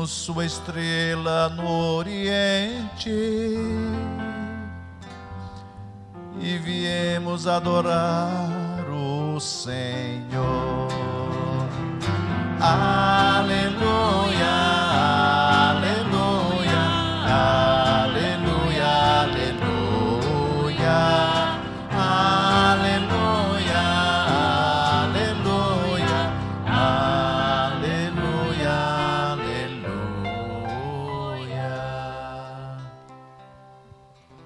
vimos sua estrela no Oriente e viemos adorar o Senhor. Aleluia, aleluia, aleluia, aleluia, aleluia, aleluia, aleluia, aleluia.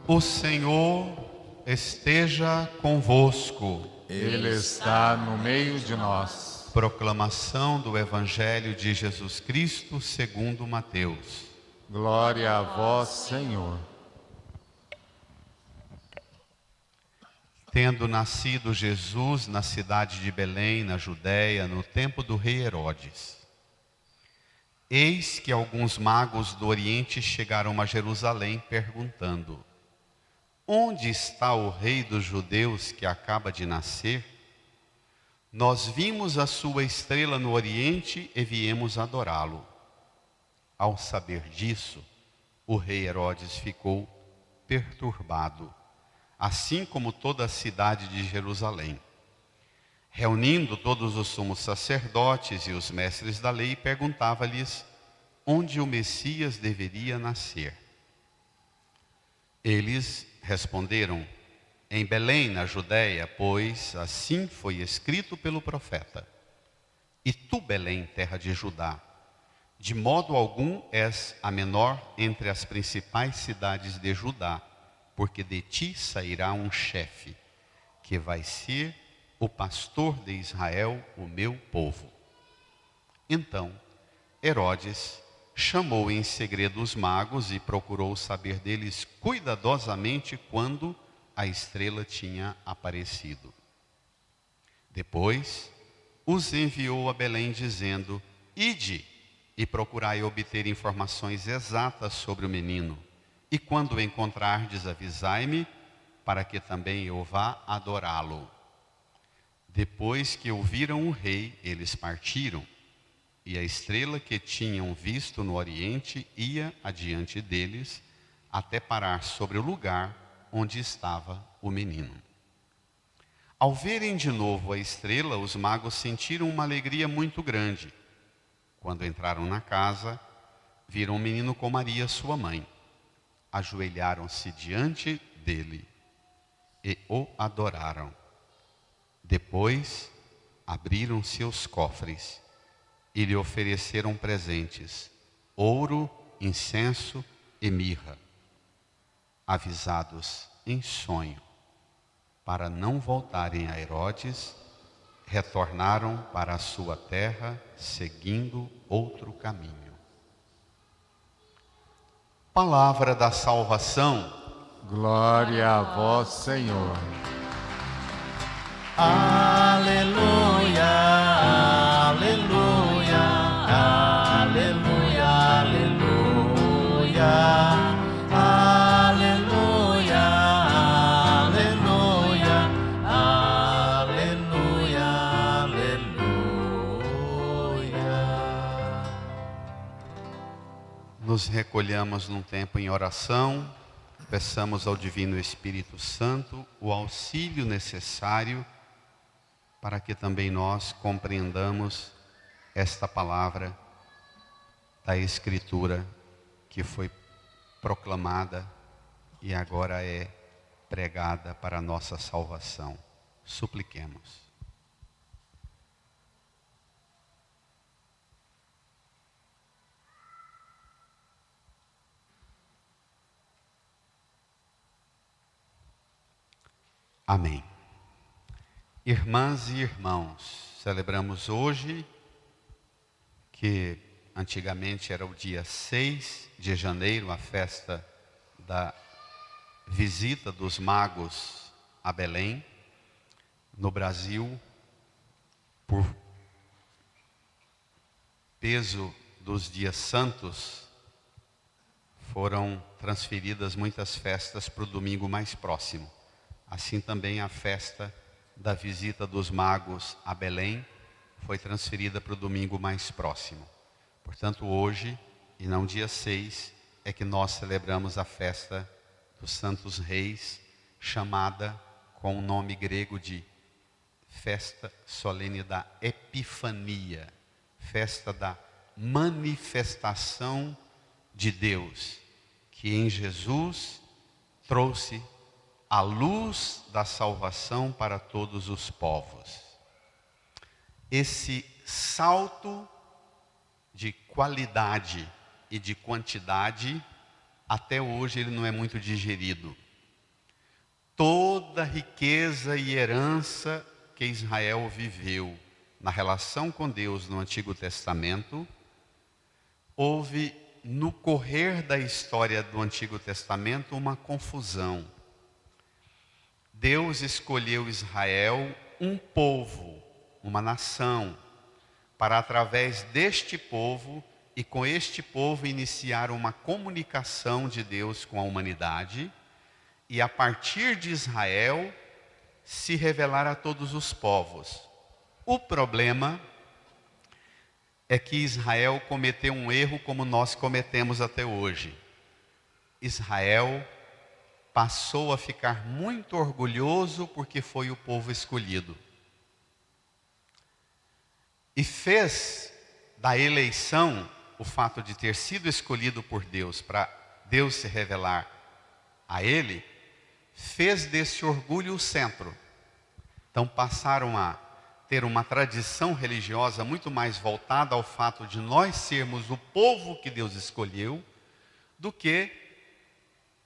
O Senhor esteja convosco. Ele está no meio de nós. Proclamação do Evangelho de Jesus Cristo segundo Mateus. Glória a vós, Senhor. Tendo nascido Jesus na cidade de Belém, na Judéia, no tempo do rei Herodes, eis que alguns magos do Oriente chegaram a Jerusalém perguntando: onde está o rei dos judeus que acaba de nascer? Nós vimos a sua estrela no Oriente e viemos adorá-lo. Ao saber disso, o rei Herodes ficou perturbado, assim como toda a cidade de Jerusalém. Reunindo todos os sumos sacerdotes e os mestres da lei, perguntava-lhes onde o Messias deveria nascer. Eles responderam: em Belém, na Judéia, pois assim foi escrito pelo profeta: e tu, Belém, terra de Judá, de modo algum és a menor entre as principais cidades de Judá, porque de ti sairá um chefe, que vai ser o pastor de Israel, o meu povo. Então Herodes chamou em segredo os magos e procurou saber deles cuidadosamente quando a estrela tinha aparecido. Depois os enviou a Belém dizendo: ide e procurai obter informações exatas sobre o menino, e quando o encontrardes avisai-me, para que também eu vá adorá-lo. Depois que ouviram o rei, eles partiram, e a estrela que tinham visto no Oriente ia adiante deles, até parar sobre o lugar onde estava o menino. Ao verem de novo a estrela, os magos sentiram uma alegria muito grande. Quando entraram na casa, viram o menino com Maria, sua mãe. Ajoelharam-se diante dele e o adoraram. Depois abriram seus cofres e lhe ofereceram presentes: ouro, incenso e mirra. Avisados em sonho para não voltarem a Herodes, retornaram para a sua terra, seguindo outro caminho. Palavra da salvação. Glória a vós, Senhor. Aleluia, aleluia, aleluia, aleluia, aleluia, aleluia, aleluia. Nos recolhamos num tempo em oração, peçamos ao Divino Espírito Santo o auxílio necessário para que também nós compreendamos esta palavra da Escritura que foi proclamada e agora é pregada para a nossa salvação. Supliquemos. Amém. Irmãs e irmãos, celebramos hoje, que antigamente era o dia 6 de janeiro, a festa da visita dos magos a Belém. No Brasil, por peso dos dias santos, foram transferidas muitas festas para o domingo mais próximo. Assim também a festa da visita dos magos a Belém foi transferida para o domingo mais próximo. Portanto, hoje e não dia 6, é que nós celebramos a festa dos Santos Reis, chamada com o nome grego de Festa Solene da Epifania, festa da manifestação de Deus, que em Jesus trouxe a luz da salvação para todos os povos. Esse salto de qualidade e de quantidade, até hoje ele não é muito digerido. Toda a riqueza e herança que Israel viveu na relação com Deus no Antigo Testamento, houve no correr da história do Antigo Testamento uma confusão. Deus escolheu Israel, um povo, uma nação, para através deste povo e com este povo iniciar uma comunicação de Deus com a humanidade e a partir de Israel se revelar a todos os povos. O problema é que Israel cometeu um erro como nós cometemos até hoje. Israel passou a ficar muito orgulhoso porque foi o povo escolhido. E fez da eleição, o fato de ter sido escolhido por Deus, para Deus se revelar a ele, fez desse orgulho o centro. Então passaram a ter uma tradição religiosa muito mais voltada ao fato de nós sermos o povo que Deus escolheu, do que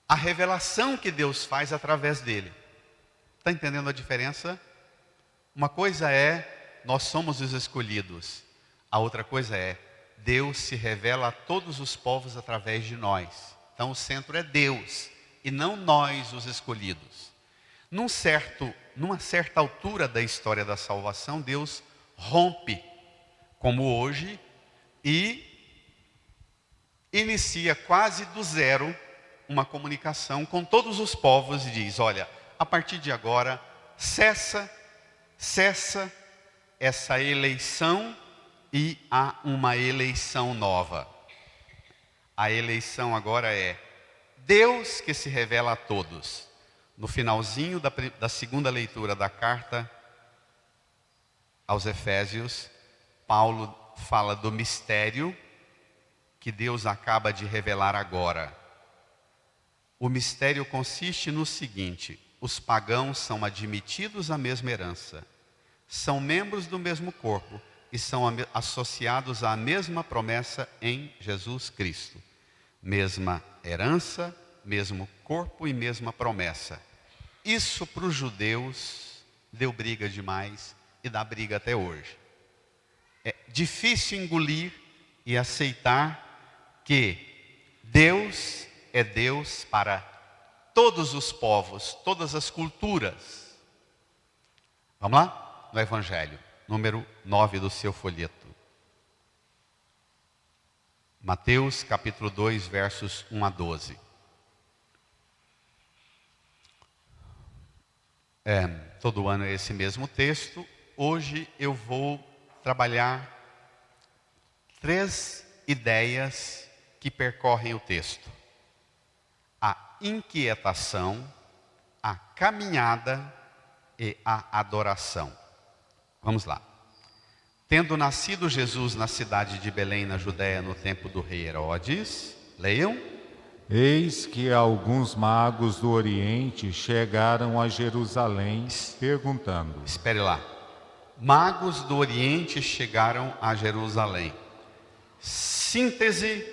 a revelação que Deus faz através dele. Está entendendo a diferença? Uma coisa é, nós somos os escolhidos. A outra coisa é, Deus se revela a todos os povos através de nós. Então o centro é Deus, e não nós os escolhidos. Numa certa altura da história da salvação, Deus rompe, como hoje, e inicia quase do zero uma comunicação com todos os povos e diz, olha, a partir de agora, cessa essa eleição e há uma eleição nova. A eleição agora é Deus que se revela a todos. No finalzinho da segunda leitura da carta aos Efésios, Paulo fala do mistério que Deus acaba de revelar agora. O mistério consiste no seguinte: os pagãos são admitidos à mesma herança, são membros do mesmo corpo e são associados à mesma promessa em Jesus Cristo. Mesma herança, mesmo corpo e mesma promessa. Isso para os judeus deu briga demais e dá briga até hoje. É difícil engolir e aceitar que Deus é Deus para todos os povos, todas as culturas. Vamos lá? No Evangelho, número 9 do seu folheto. Mateus capítulo 2, versos 1 a 12. Todo ano é esse mesmo texto. Hoje eu vou trabalhar 3 ideias que percorrem o texto: a inquietação, a caminhada e a adoração. Vamos lá. Tendo nascido Jesus na cidade de Belém, na Judéia, no tempo do rei Herodes, leiam. Eis que alguns magos do Oriente chegaram a Jerusalém, perguntando. Espere lá. Magos do Oriente chegaram a Jerusalém. Síntese,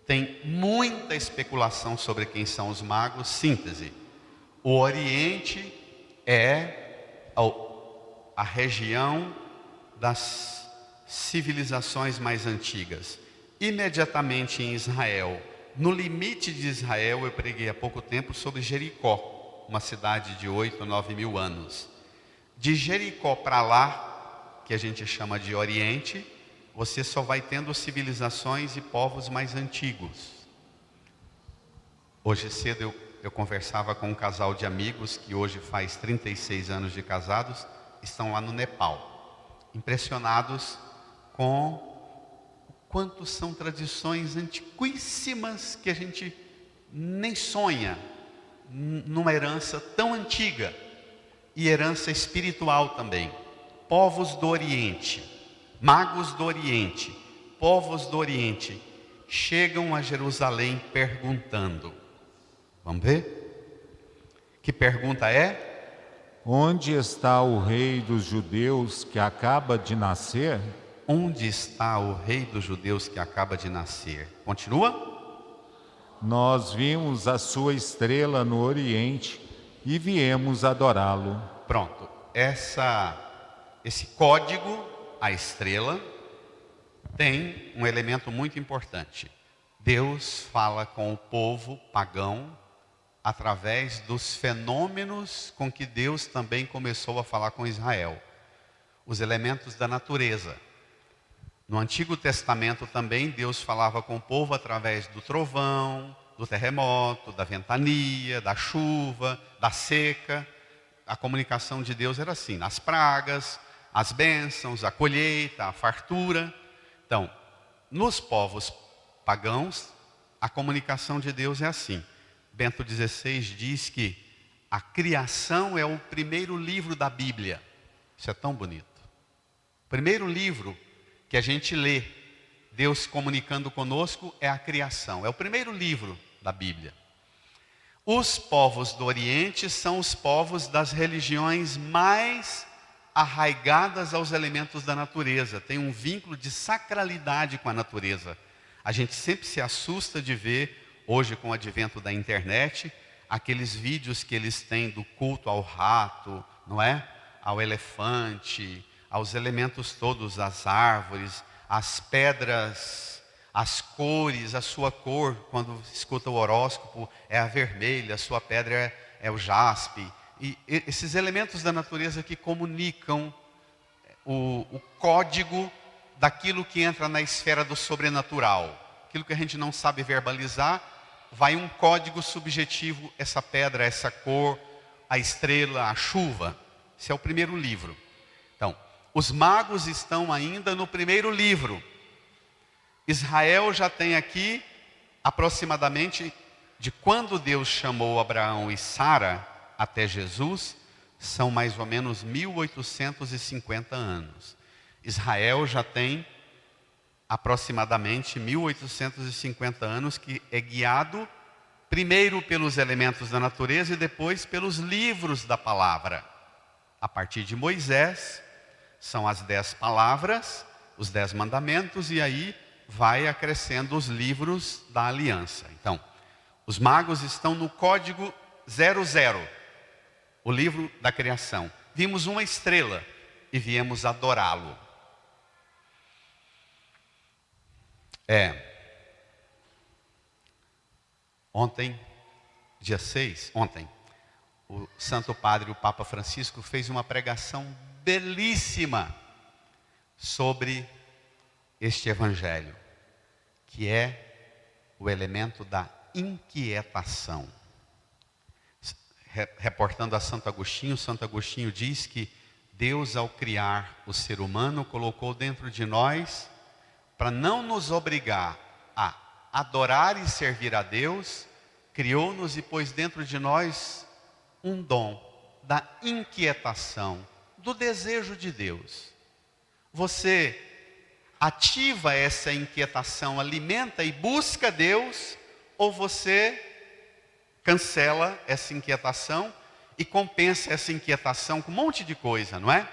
tem muita especulação sobre quem são os magos. Síntese. O Oriente é a região das civilizações mais antigas. Imediatamente em Israel, no limite de Israel, eu preguei há pouco tempo sobre Jericó, uma cidade de 8 a 9 mil anos. De Jericó para lá, que a gente chama de Oriente, você só vai tendo civilizações e povos mais antigos. Hoje cedo eu conversava com um casal de amigos que hoje faz 36 anos de casados, estão lá no Nepal, impressionados com o quanto são tradições antiquíssimas que a gente nem sonha numa herança tão antiga e herança espiritual também. Povos do Oriente, magos do Oriente, povos do Oriente chegam a Jerusalém perguntando. Vamos ver? Que pergunta é? Onde está o rei dos judeus que acaba de nascer? Onde está o rei dos judeus que acaba de nascer? Continua? Nós vimos a sua estrela no Oriente e viemos adorá-lo. Pronto. Esse código, a estrela, tem um elemento muito importante. Deus fala com o povo pagão através dos fenômenos com que Deus também começou a falar com Israel. Os elementos da natureza. No Antigo Testamento também Deus falava com o povo através do trovão, do terremoto, da ventania, da chuva, da seca. A comunicação de Deus era assim, as pragas, as bênçãos, a colheita, a fartura. Então, nos povos pagãos, a comunicação de Deus é assim. Bento XVI diz que a criação é o primeiro livro da Bíblia. Isso é tão bonito. O primeiro livro que a gente lê, Deus comunicando conosco, é a criação. É o primeiro livro da Bíblia. Os povos do Oriente são os povos das religiões mais arraigadas aos elementos da natureza. Tem um vínculo de sacralidade com a natureza. A gente sempre se assusta de ver, hoje com o advento da internet, aqueles vídeos que eles têm do culto ao rato, não é? Ao elefante, aos elementos todos, as árvores, as pedras, as cores, a sua cor, quando escuta o horóscopo, é a vermelha, a sua pedra é o jaspe. E esses elementos da natureza que comunicam o código daquilo que entra na esfera do sobrenatural. Aquilo que a gente não sabe verbalizar, vai um código subjetivo, essa pedra, essa cor, a estrela, a chuva. Esse é o primeiro livro. Então, os magos estão ainda no primeiro livro. Israel já tem aqui, aproximadamente, de quando Deus chamou Abraão e Sara até Jesus, são mais ou menos 1850 anos. Israel já tem aproximadamente 1850 anos, que é guiado primeiro pelos elementos da natureza e depois pelos livros da palavra. A partir de Moisés, são as 10 palavras, os 10 mandamentos, e aí vai acrescendo os livros da aliança. Então, os magos estão no código 00, o livro da criação. Vimos uma estrela e viemos adorá-lo. Ontem, dia 6, o Santo Padre, o Papa Francisco, fez uma pregação belíssima sobre este Evangelho, que é o elemento da inquietação. Reportando a Santo Agostinho diz que Deus, ao criar o ser humano, colocou dentro de nós, para não nos obrigar a adorar e servir a Deus, criou-nos e pôs dentro de nós um dom da inquietação, do desejo de Deus. Você ativa essa inquietação, alimenta e busca Deus, ou você cancela essa inquietação e compensa essa inquietação com um monte de coisa, não é?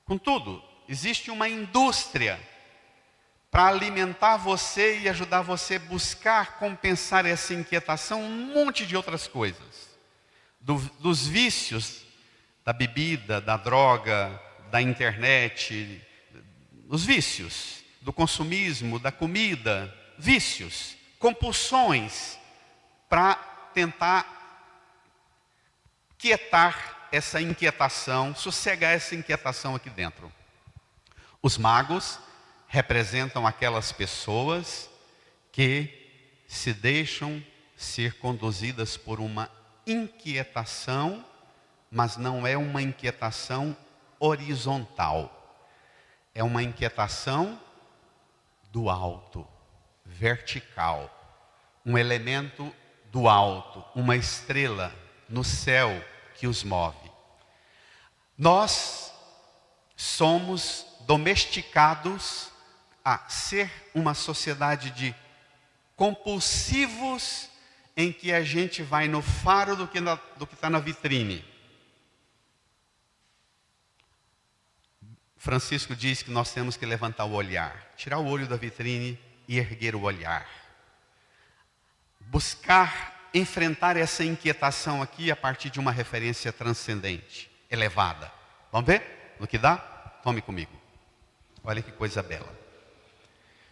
Com tudo, existe uma indústria para alimentar você e ajudar você a buscar compensar essa inquietação, um monte de outras coisas. Dos vícios, da bebida, da droga, da internet, os vícios, do consumismo, da comida, vícios, compulsões, para tentar quietar essa inquietação, sossegar essa inquietação aqui dentro. Os magos representam aquelas pessoas que se deixam ser conduzidas por uma inquietação, mas não é uma inquietação horizontal. É uma inquietação do alto, vertical, um elemento do alto, uma estrela no céu que os move. Nós somos domesticados a ser uma sociedade de compulsivos, em que a gente vai no faro do que está na vitrine. Francisco diz que nós temos que levantar o olhar, tirar o olho da vitrine e erguer o olhar. Buscar enfrentar essa inquietação aqui a partir de uma referência transcendente, elevada. Vamos ver no que dá? Tome comigo. Olha que coisa bela.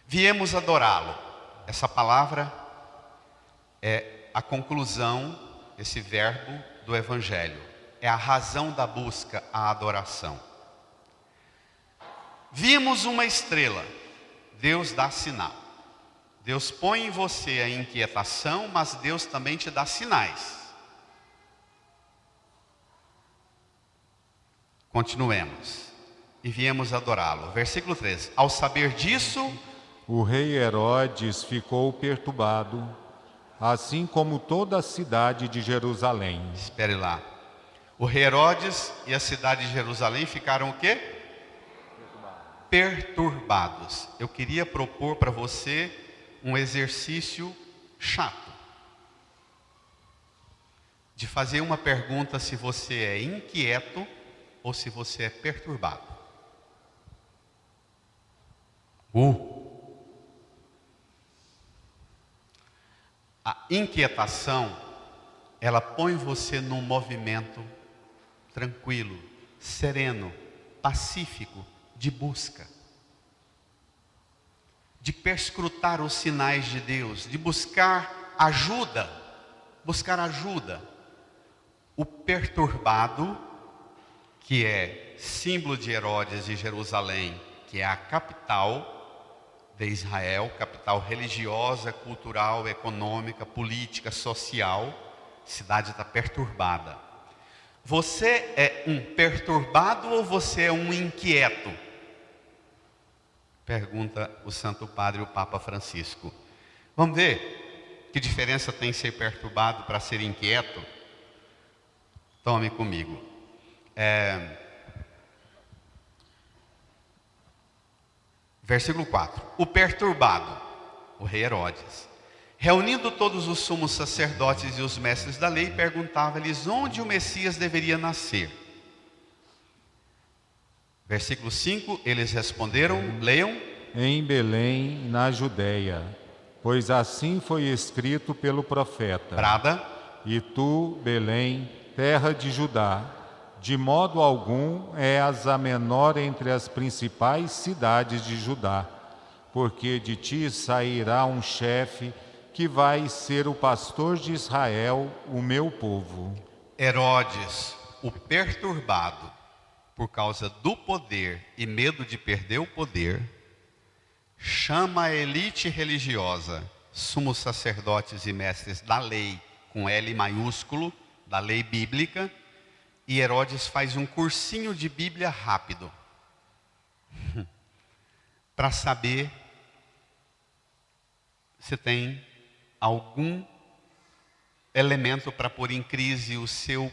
Viemos adorá-lo. Essa palavra é a conclusão, esse verbo do Evangelho. É a razão da busca, a adoração. Vimos uma estrela. Deus dá sinal. Deus põe em você a inquietação, mas Deus também te dá sinais. Continuemos. E viemos adorá-lo. Versículo 13. Ao saber disso, o rei Herodes ficou perturbado, assim como toda a cidade de Jerusalém. Espere lá. O rei Herodes e a cidade de Jerusalém ficaram o quê? Perturbados. Eu queria propor para você um exercício chato. De fazer uma pergunta se você é inquieto ou se você é perturbado. A inquietação, ela põe você num movimento tranquilo, sereno, pacífico, de busca. De perscrutar os sinais de Deus, de buscar ajuda. Buscar ajuda. O perturbado, que é símbolo de Herodes de Jerusalém, que é a capital de Israel, capital religiosa, cultural, econômica, política, social, a cidade está perturbada. Você é um perturbado ou você é um inquieto? Pergunta o Santo Padre, o Papa Francisco. Vamos ver que diferença tem ser perturbado para ser inquieto? Tome comigo. Versículo 4. O perturbado, o rei Herodes, reunindo todos os sumos sacerdotes e os mestres da lei, perguntava-lhes onde o Messias deveria nascer. Versículo 5, eles responderam, leiam. Em Belém, na Judéia, pois assim foi escrito pelo profeta. Brada. E tu, Belém, terra de Judá, de modo algum és a menor entre as principais cidades de Judá, porque de ti sairá um chefe que vai ser o pastor de Israel, o meu povo. Herodes, o perturbado, por causa do poder e medo de perder o poder, chama a elite religiosa, sumos sacerdotes e mestres da lei, com L maiúsculo, da lei bíblica, e Herodes faz um cursinho de Bíblia rápido, para saber se tem algum elemento para pôr em crise o seu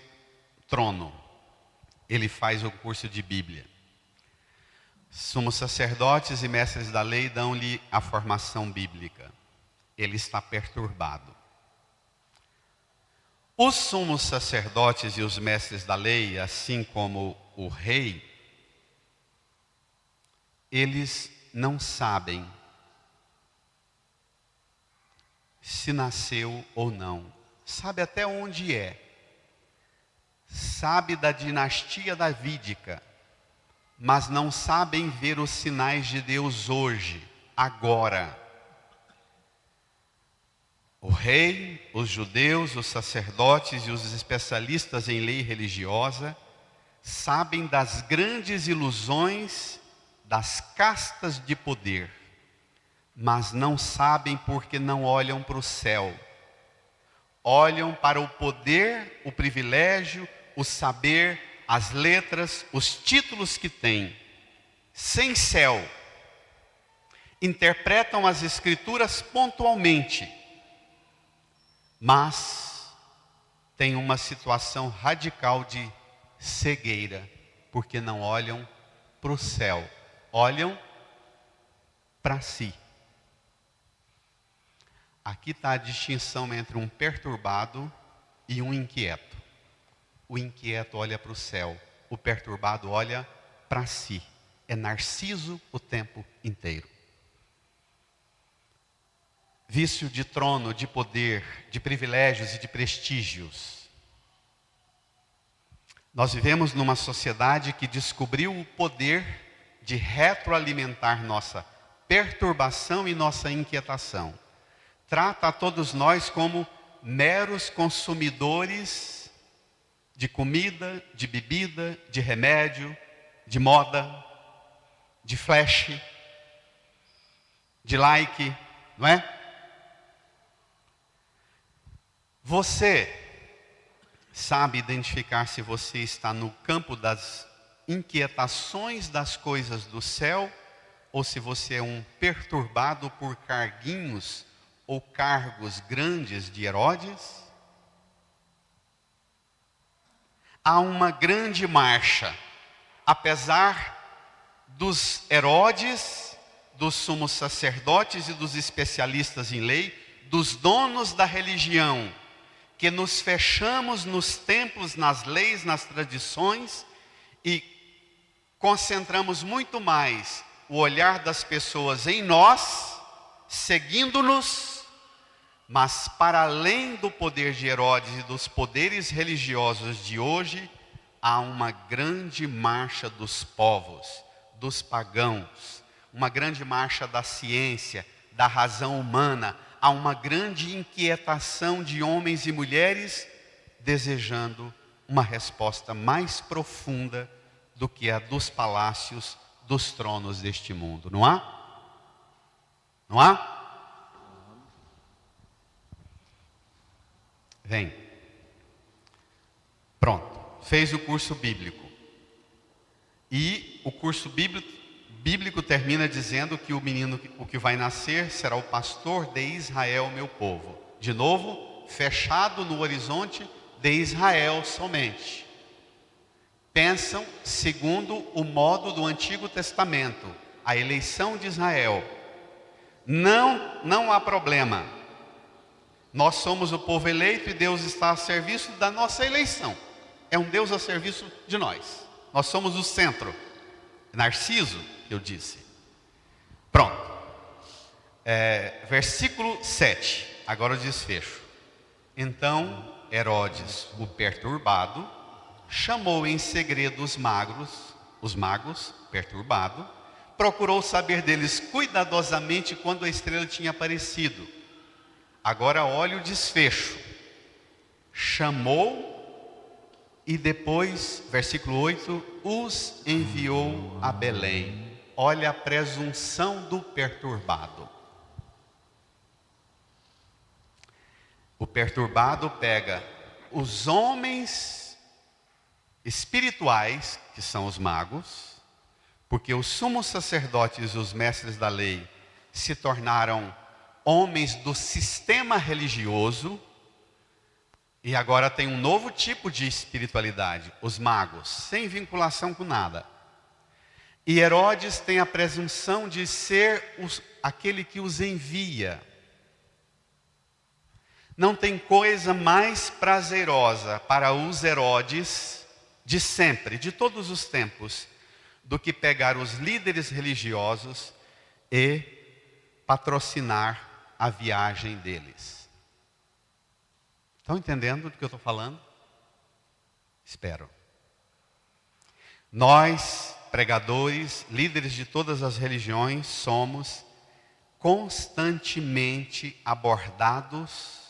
trono. Ele faz o curso de Bíblia. Sumos sacerdotes e mestres da lei dão-lhe a formação bíblica. Ele está perturbado. Os sumos sacerdotes e os mestres da lei, assim como o rei, eles não sabem se nasceu ou não. Sabe até onde é. Sabe da dinastia davídica, mas não sabem ver os sinais de Deus hoje, agora. O rei, os judeus, os sacerdotes e os especialistas em lei religiosa sabem das grandes ilusões das castas de poder, mas não sabem porque não olham para o céu. Olham para o poder, o privilégio, o saber, as letras, os títulos que têm, sem céu. interpretam as Escrituras pontualmente, mas têm uma situação radical de cegueira, porque não olham para o céu, olham para si. Aqui está a distinção entre um perturbado e um inquieto. O inquieto olha para o céu, o perturbado olha para si. É Narciso o tempo inteiro. Vício de trono, de poder, de privilégios e de prestígios. Nós vivemos numa sociedade que descobriu o poder de retroalimentar nossa perturbação e nossa inquietação. Trata a todos nós como meros consumidores de comida, de bebida, de remédio, de moda, de flash, de like, não é? Você sabe identificar se você está no campo das inquietações das coisas do céu ou se você é um perturbado por carguinhos ou cargos grandes de Herodes? Há uma grande marcha, apesar dos Herodes, dos sumos sacerdotes e dos especialistas em lei, dos donos da religião, que nos fechamos nos templos, nas leis, nas tradições e concentramos muito mais o olhar das pessoas em nós, seguindo-nos, mas para além do poder de Herodes e dos poderes religiosos de hoje, há uma grande marcha dos povos, dos pagãos, uma grande marcha da ciência, da razão humana. Há uma grande inquietação de homens e mulheres desejando uma resposta mais profunda do que a dos palácios, dos tronos deste mundo. Não há? Não há? Vem. Pronto. Fez o curso bíblico. E o curso bíblico termina dizendo que o menino, o que vai nascer, será o pastor de Israel, meu povo. De novo, fechado no horizonte de Israel somente. Pensam segundo o modo do Antigo Testamento, a eleição de Israel. Não há problema. Nós somos o povo eleito e Deus está a serviço da nossa eleição. É um Deus a serviço de nós. Nós somos o centro. Narciso, eu disse. Pronto. Versículo 7. Agora o desfecho. Então Herodes, o perturbado, chamou em segredo os magos, perturbado, procurou saber deles cuidadosamente quando a estrela tinha aparecido. Agora olha o desfecho. Chamou e depois, versículo 8, os enviou a Belém. Olha a presunção do perturbado. O perturbado pega os homens espirituais, que são os magos, porque os sumos sacerdotes e os mestres da lei se tornaram homens do sistema religioso, e agora tem um novo tipo de espiritualidade, os magos, sem vinculação com nada. E Herodes tem a presunção de ser aquele que os envia. Não tem coisa mais prazerosa para os Herodes de sempre, de todos os tempos, do que pegar os líderes religiosos e patrocinar a viagem deles. Estão entendendo do que eu estou falando? Espero. Nós, pregadores, líderes de todas as religiões, somos constantemente abordados,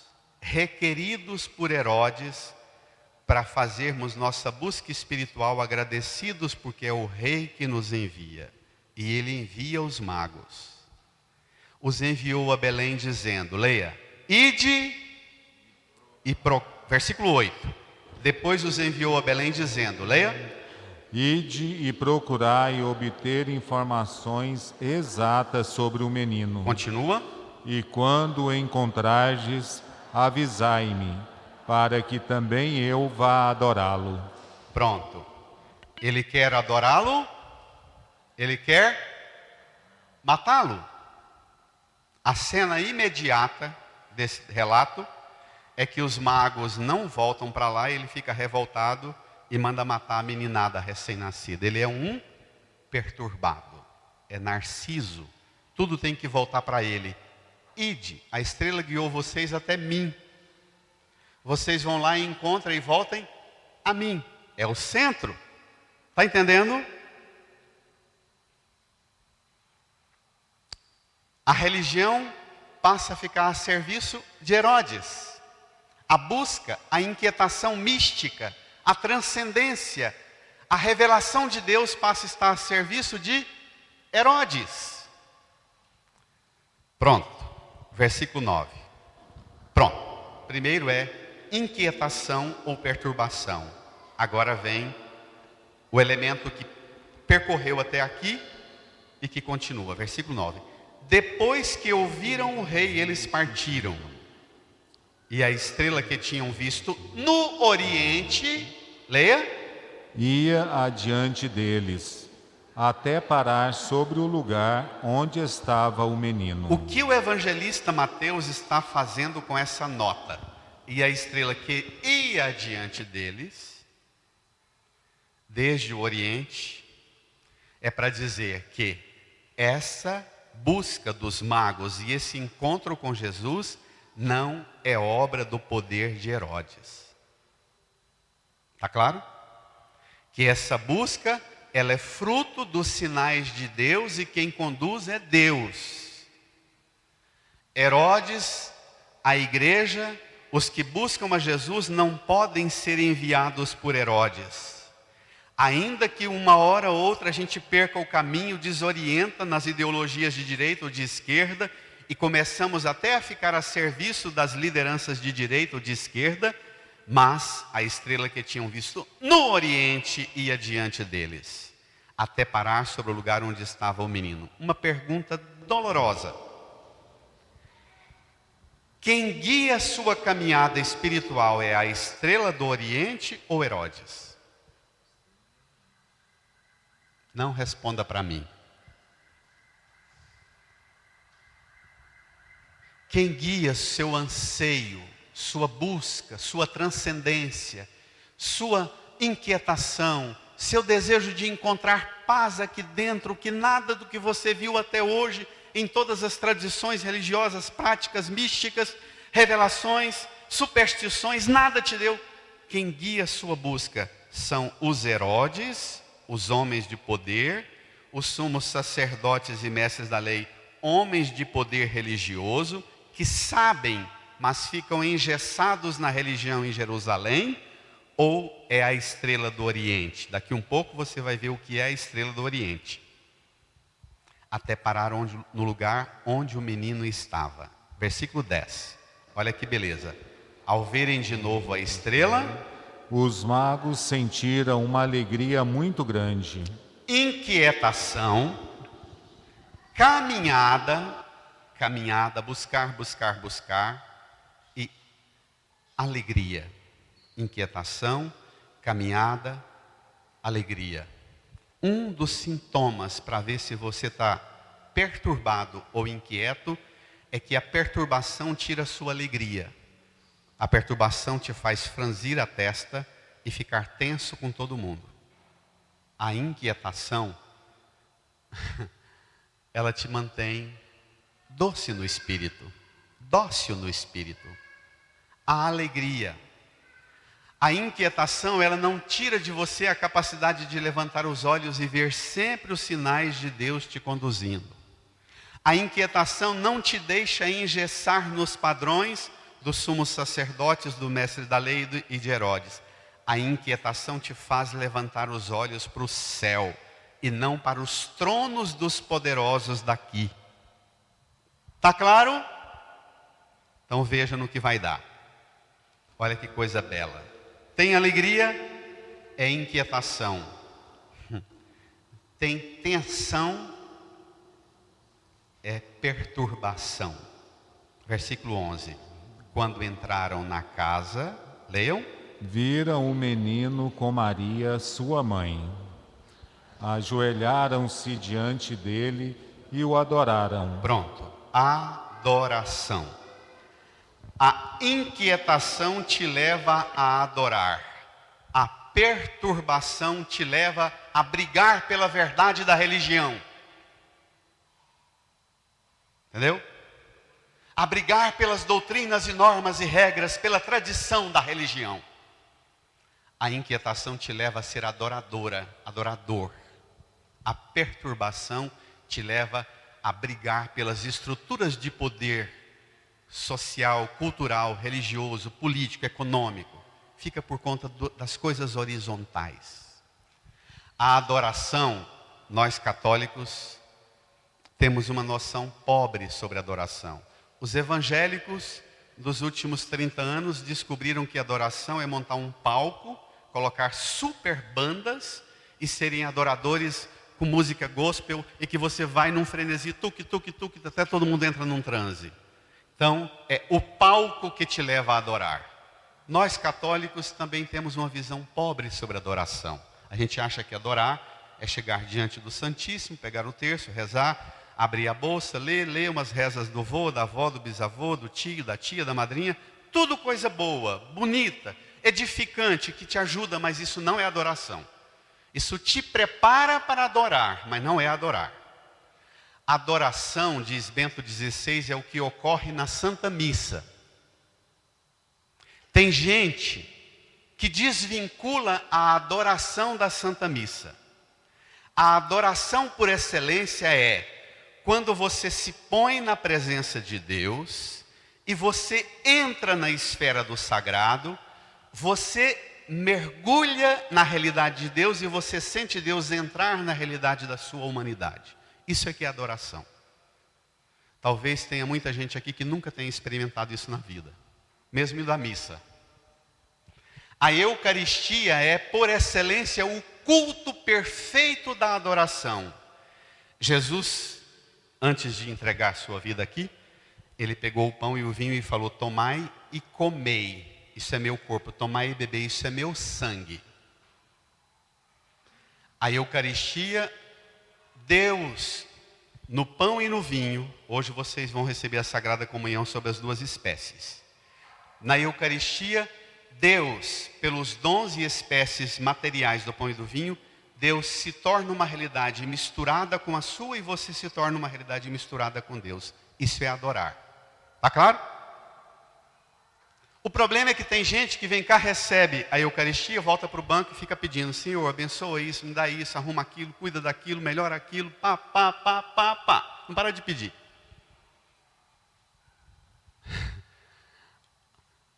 requeridos por Herodes, para fazermos nossa busca espiritual agradecidos, porque é o rei que nos envia. E ele envia os magos. Os enviou a Belém dizendo, leia, ide versículo 8. Depois os enviou a Belém dizendo, leia, Ide e procurai obter informações exatas sobre o menino. Continua. E quando o encontrardes, avisai-me, para que também eu vá adorá-lo. Pronto. Ele quer adorá-lo, ele quer matá-lo. A cena imediata desse relato é que os magos não voltam para lá, ele fica revoltado e manda matar a meninada recém-nascida. Ele é um perturbado, é Narciso. Tudo tem que voltar para ele. Ide, a estrela guiou vocês até mim. Vocês vão lá e encontram e voltem a mim. É o centro. Está entendendo? A religião passa a ficar a serviço de Herodes. A busca, a inquietação mística, a transcendência, a revelação de Deus passa a estar a serviço de Herodes. Pronto, versículo 9. Pronto, primeiro é inquietação ou perturbação. Agora vem o elemento que percorreu até aqui e que continua, versículo 9. Depois que ouviram o rei, eles partiram. E a estrela que tinham visto no oriente, leia, ia adiante deles, até parar sobre o lugar onde estava o menino. O que o evangelista Mateus está fazendo com essa nota? E a estrela que ia adiante deles, desde o oriente, é para dizer que essa busca dos magos e esse encontro com Jesus não é obra do poder de Herodes. Está claro? Que essa busca, ela é fruto dos sinais de Deus e quem conduz é Deus. Herodes, a igreja, os que buscam a Jesus não podem ser enviados por Herodes. Ainda que uma hora ou outra a gente perca o caminho, desorienta nas ideologias de direita ou de esquerda e começamos até a ficar a serviço das lideranças de direita ou de esquerda, mas a estrela que tinham visto no oriente ia diante deles, até parar sobre o lugar onde estava o menino. Uma pergunta dolorosa. Quem guia a sua caminhada espiritual é a estrela do oriente ou Herodes? Não responda para mim. Quem guia seu anseio, sua busca, sua transcendência, sua inquietação, seu desejo de encontrar paz aqui dentro, que nada do que você viu até hoje, em todas as tradições religiosas, práticas místicas, revelações, superstições, nada te deu. Quem guia sua busca são os Herodes, os homens de poder, os sumos sacerdotes e mestres da lei, homens de poder religioso, que sabem, mas ficam engessados na religião em Jerusalém, ou é a estrela do Oriente? Daqui um pouco você vai ver o que é a estrela do Oriente. Até parar no lugar onde o menino estava. Versículo 10. Olha que beleza. Ao verem de novo a estrela, os magos sentiram uma alegria muito grande. Inquietação, caminhada, buscar e alegria. Inquietação, caminhada, alegria. Um dos sintomas para ver se você está perturbado ou inquieto é que a perturbação tira a sua alegria. A perturbação te faz franzir a testa e ficar tenso com todo mundo. A inquietação, ela te mantém doce no espírito, dócil no espírito. A alegria, a inquietação, ela não tira de você a capacidade de levantar os olhos e ver sempre os sinais de Deus te conduzindo. A inquietação não te deixa engessar nos padrões dos sumos sacerdotes, do mestre da lei e de Herodes. A inquietação te faz levantar os olhos para o céu e não para os tronos dos poderosos daqui. Está claro? Então veja no que vai dar. Olha que coisa bela. Tem alegria, é inquietação. tem tensão, é perturbação. Versículo 11. Quando entraram na casa, leiam. Viram o menino com Maria, sua mãe. Ajoelharam-se diante dele e o adoraram. Pronto. Adoração. A inquietação te leva a adorar. A perturbação te leva a brigar pela verdade da religião. Entendeu? A brigar pelas doutrinas e normas e regras, pela tradição da religião. A inquietação te leva a ser adoradora, adorador. A perturbação te leva a brigar pelas estruturas de poder social, cultural, religioso, político, econômico. Fica por conta das coisas horizontais. A adoração, nós católicos temos uma noção pobre sobre adoração. Os evangélicos dos últimos 30 anos descobriram que adoração é montar um palco, colocar super bandas e serem adoradores com música gospel e que você vai num frenesi, tuque, tuque, tuque, até todo mundo entra num transe. Então, é o palco que te leva a adorar. Nós católicos também temos uma visão pobre sobre adoração. A gente acha que adorar é chegar diante do Santíssimo, pegar o terço, rezar, abrir a bolsa, ler umas rezas do vô, da avó, do bisavô, do tio, da tia, da madrinha. Tudo coisa boa, bonita, edificante, que te ajuda, mas isso não é adoração. Isso te prepara para adorar, mas não é adorar. Adoração, diz Bento XVI, é o que ocorre na Santa Missa. Tem gente que desvincula a adoração da Santa Missa. A adoração por excelência é quando você se põe na presença de Deus e você entra na esfera do sagrado, você mergulha na realidade de Deus e você sente Deus entrar na realidade da sua humanidade. Isso é que é adoração. Talvez tenha muita gente aqui que nunca tenha experimentado isso na vida, mesmo da missa. A Eucaristia é, por excelência, o culto perfeito da adoração. Jesus, antes de entregar sua vida aqui, ele pegou o pão e o vinho e falou: tomai e comei. Isso é meu corpo, tomai e bebei, isso é meu sangue. A Eucaristia, Deus, no pão e no vinho, hoje vocês vão receber a Sagrada Comunhão sob as duas espécies. Na Eucaristia, Deus, pelos dons e espécies materiais do pão e do vinho, Deus se torna uma realidade misturada com a sua e você se torna uma realidade misturada com Deus. Isso é adorar. Está claro? O problema é que tem gente que vem cá, recebe a Eucaristia, volta para o banco e fica pedindo: Senhor, abençoa isso, me dá isso, arruma aquilo, cuida daquilo, melhora aquilo, pá. Não para de pedir.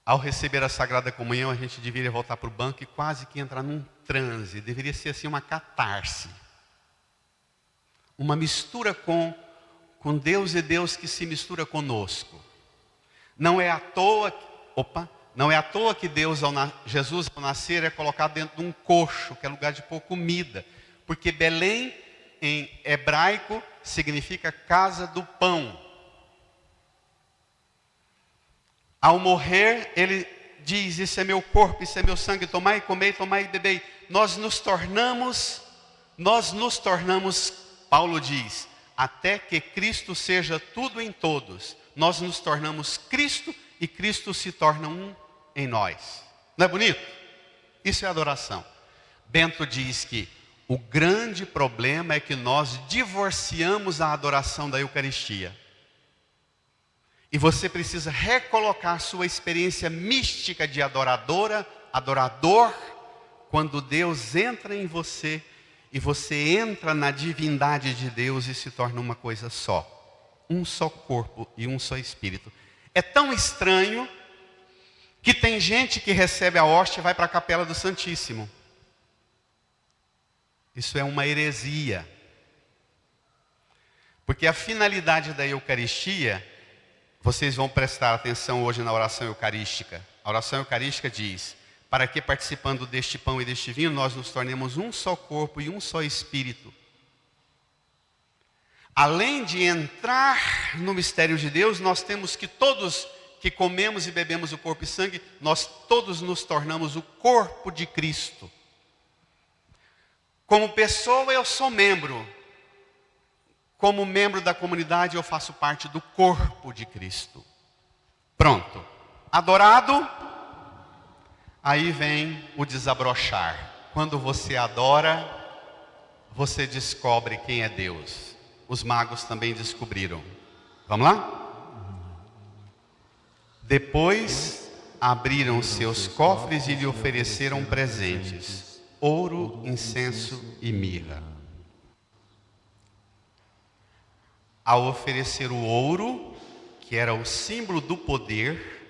Ao receber a Sagrada Comunhão, a gente deveria voltar para o banco e quase que entrar num transe. Deveria ser assim uma catarse. Uma mistura com Deus e Deus que se mistura conosco. Não é à toa que Jesus ao nascer é colocado dentro de um coxo, que é lugar de pôr comida. Porque Belém, em hebraico, significa casa do pão. Ao morrer, ele diz: isso é meu corpo, isso é meu sangue, tomai e comei, tomai e bebei. Nós nos tornamos, Paulo diz, até que Cristo seja tudo em todos. Nós nos tornamos Cristo e Cristo se torna um em nós. Não é bonito? Isso é adoração. Bento diz que o grande problema é que nós divorciamos a adoração da Eucaristia. E você precisa recolocar sua experiência mística de adoradora, adorador, quando Deus entra em você e você entra na divindade de Deus e se torna uma coisa só. Um só corpo e um só espírito. É tão estranho que tem gente que recebe a hóstia e vai para a capela do Santíssimo. Isso é uma heresia. Porque a finalidade da Eucaristia, vocês vão prestar atenção hoje na oração eucarística. A oração eucarística diz: para que participando deste pão e deste vinho nós nos tornemos um só corpo e um só espírito. Além de entrar no mistério de Deus, nós temos que todos que comemos e bebemos o corpo e sangue, nós todos nos tornamos o corpo de Cristo. Como pessoa eu sou membro. Como membro da comunidade eu faço parte do corpo de Cristo. Pronto. Adorado, aí vem o desabrochar. Quando você adora, você descobre quem é Deus. Os magos também descobriram. Vamos lá? Depois abriram seus cofres e lhe ofereceram presentes: ouro, incenso e mirra. Ao oferecer o ouro, que era o símbolo do poder,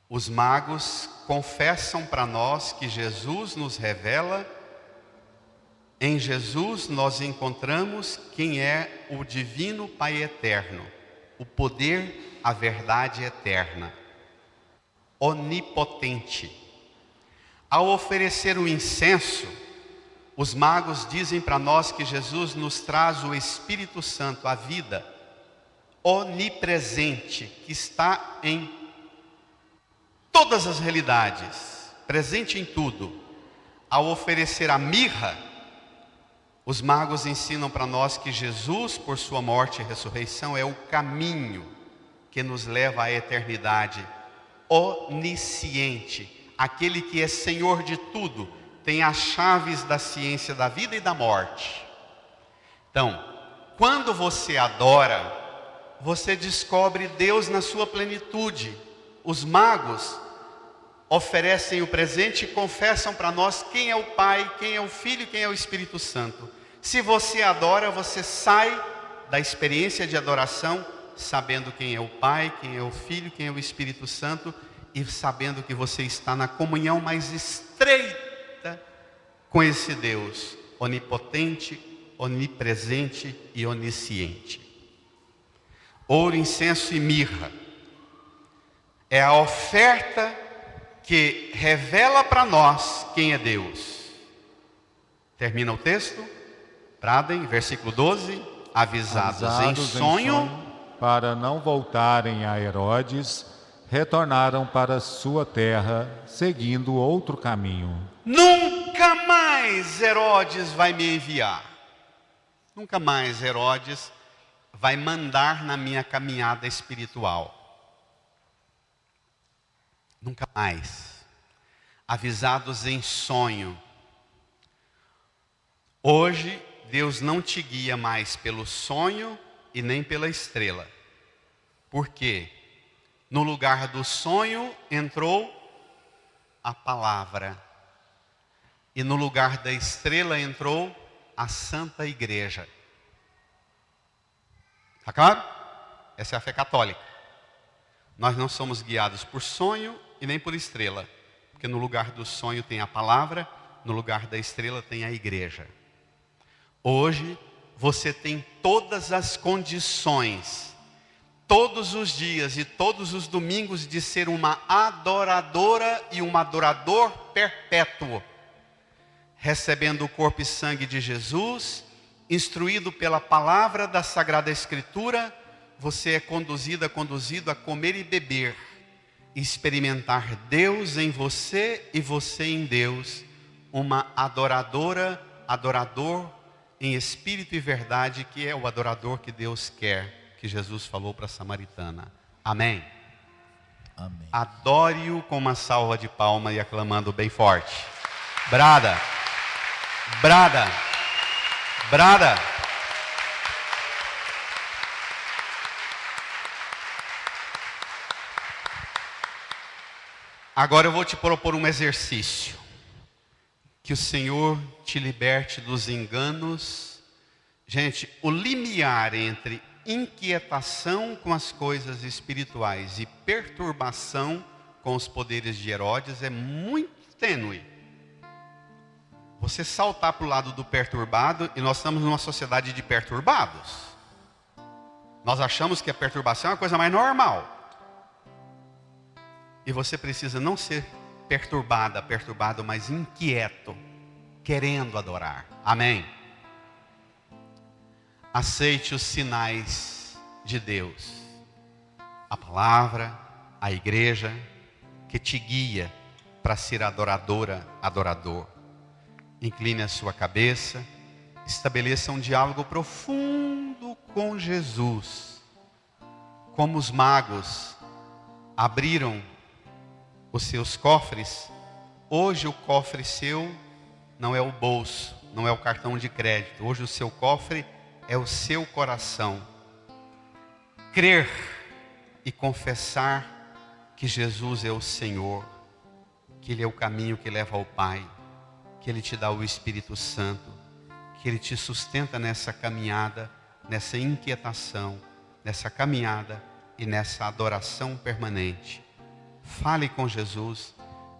os magos confessam para nós que Jesus nos revela. Em Jesus nós encontramos quem é o divino Pai eterno, o poder, a verdade eterna, onipotente. Ao oferecer o incenso, os magos dizem para nós que Jesus nos traz o Espírito Santo, a vida onipresente, que está em todas as realidades, presente em tudo. Ao oferecer a mirra, os magos ensinam para nós que Jesus, por sua morte e ressurreição, é o caminho que nos leva à eternidade. Onisciente, aquele que é Senhor de tudo, tem as chaves da ciência da vida e da morte. Então, quando você adora, você descobre Deus na sua plenitude. Os magos oferecem o presente e confessam para nós quem é o Pai, quem é o Filho, quem é o Espírito Santo. Se você adora, você sai da experiência de adoração sabendo quem é o Pai, quem é o Filho, quem é o Espírito Santo, e sabendo que você está na comunhão mais estreita com esse Deus onipotente, onipresente e onisciente. Ouro, incenso e mirra é a oferta que revela para nós quem é Deus. Termina o texto. Bradem, versículo 12. Avisados em sonho, para não voltarem a Herodes, retornaram para sua terra, seguindo outro caminho. Nunca mais Herodes vai me enviar. Nunca mais Herodes vai mandar na minha caminhada espiritual. Nunca mais. Avisados em sonho. Hoje, Deus não te guia mais pelo sonho e nem pela estrela. Por quê? No lugar do sonho entrou a palavra. E no lugar da estrela entrou a Santa Igreja. Está claro? Essa é a fé católica. Nós não somos guiados por sonho e nem por estrela. Porque no lugar do sonho tem a palavra, no lugar da estrela tem a igreja. Hoje você tem todas as condições, todos os dias e todos os domingos, de ser uma adoradora e um adorador perpétuo, recebendo o corpo e sangue de Jesus, instruído pela palavra da Sagrada Escritura. Você é conduzido a comer e beber, experimentar Deus em você e você em Deus, uma adoradora, adorador em espírito e verdade, que é o adorador que Deus quer, que Jesus falou para a samaritana. Amém? Amém. Adore-o com uma salva de palma e aclamando bem forte. Brada, brada, brada. Agora eu vou te propor um exercício. Que o Senhor te liberte dos enganos. Gente, o limiar entre inquietação com as coisas espirituais e perturbação com os poderes de Herodes é muito tênue. Você saltar para o lado do perturbado, e nós estamos numa sociedade de perturbados. Nós achamos que a perturbação é a coisa mais normal. E você precisa não ser perturbado, mas inquieto, querendo adorar. Amém? aceite os sinais de Deus. A palavra, a igreja, que te guia para ser adoradora, adorador. Incline a sua cabeça, estabeleça um diálogo profundo com Jesus. Como os magos abriram os seus cofres, hoje o cofre seu não é o bolso, não é o cartão de crédito. Hoje o seu cofre é o seu coração. Crer e confessar que Jesus é o Senhor, que Ele é o caminho que leva ao Pai, que Ele te dá o Espírito Santo, que Ele te sustenta nessa caminhada, nessa inquietação, nessa caminhada e nessa adoração permanente. Fale com Jesus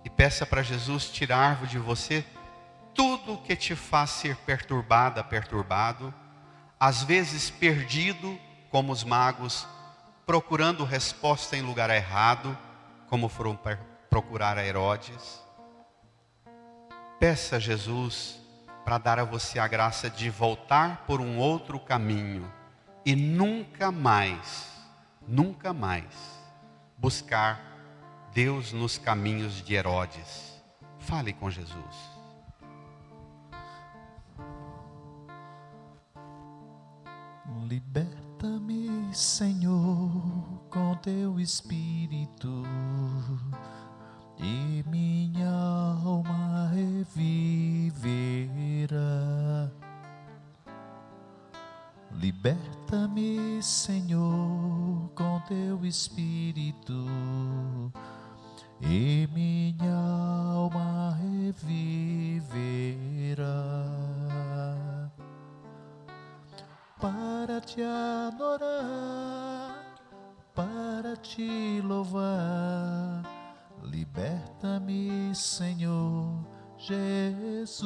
e peça para Jesus tirar de você tudo que te faz ser perturbada, perturbado, às vezes perdido, como os magos, procurando resposta em lugar errado, como foram procurar a Herodes. Peça a Jesus para dar a você a graça de voltar por um outro caminho e nunca mais buscar Deus nos caminhos de Herodes. Fale com Jesus. Liberta-me, Senhor, com teu Espírito, e minha alma reviverá. Liberta-me, Senhor, com teu Espírito, e minha alma reviverá. Para te adorar, para te louvar, liberta-me, Senhor Jesus.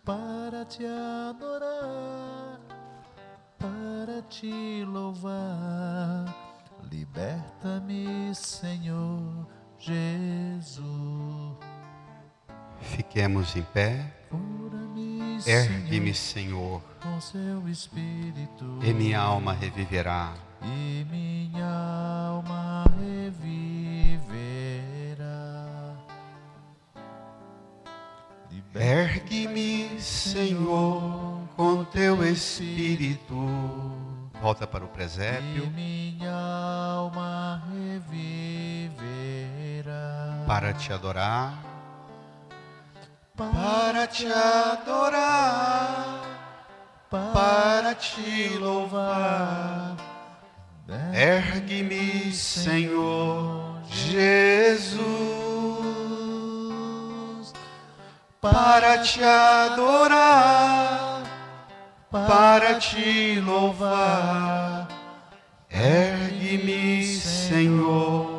Para te adorar, para te louvar, liberta-me, Senhor Jesus. Fiquemos em pé. Ergue-me, Senhor, com seu Espírito, e minha alma reviverá. E minha alma reviverá. Ergue-me, Senhor, com teu Espírito. Volta para o presépio. E minha alma reviverá. Para te adorar. Para te adorar, para te louvar. Ergue-me, Senhor Jesus, para te adorar, para te louvar. Ergue-me, Senhor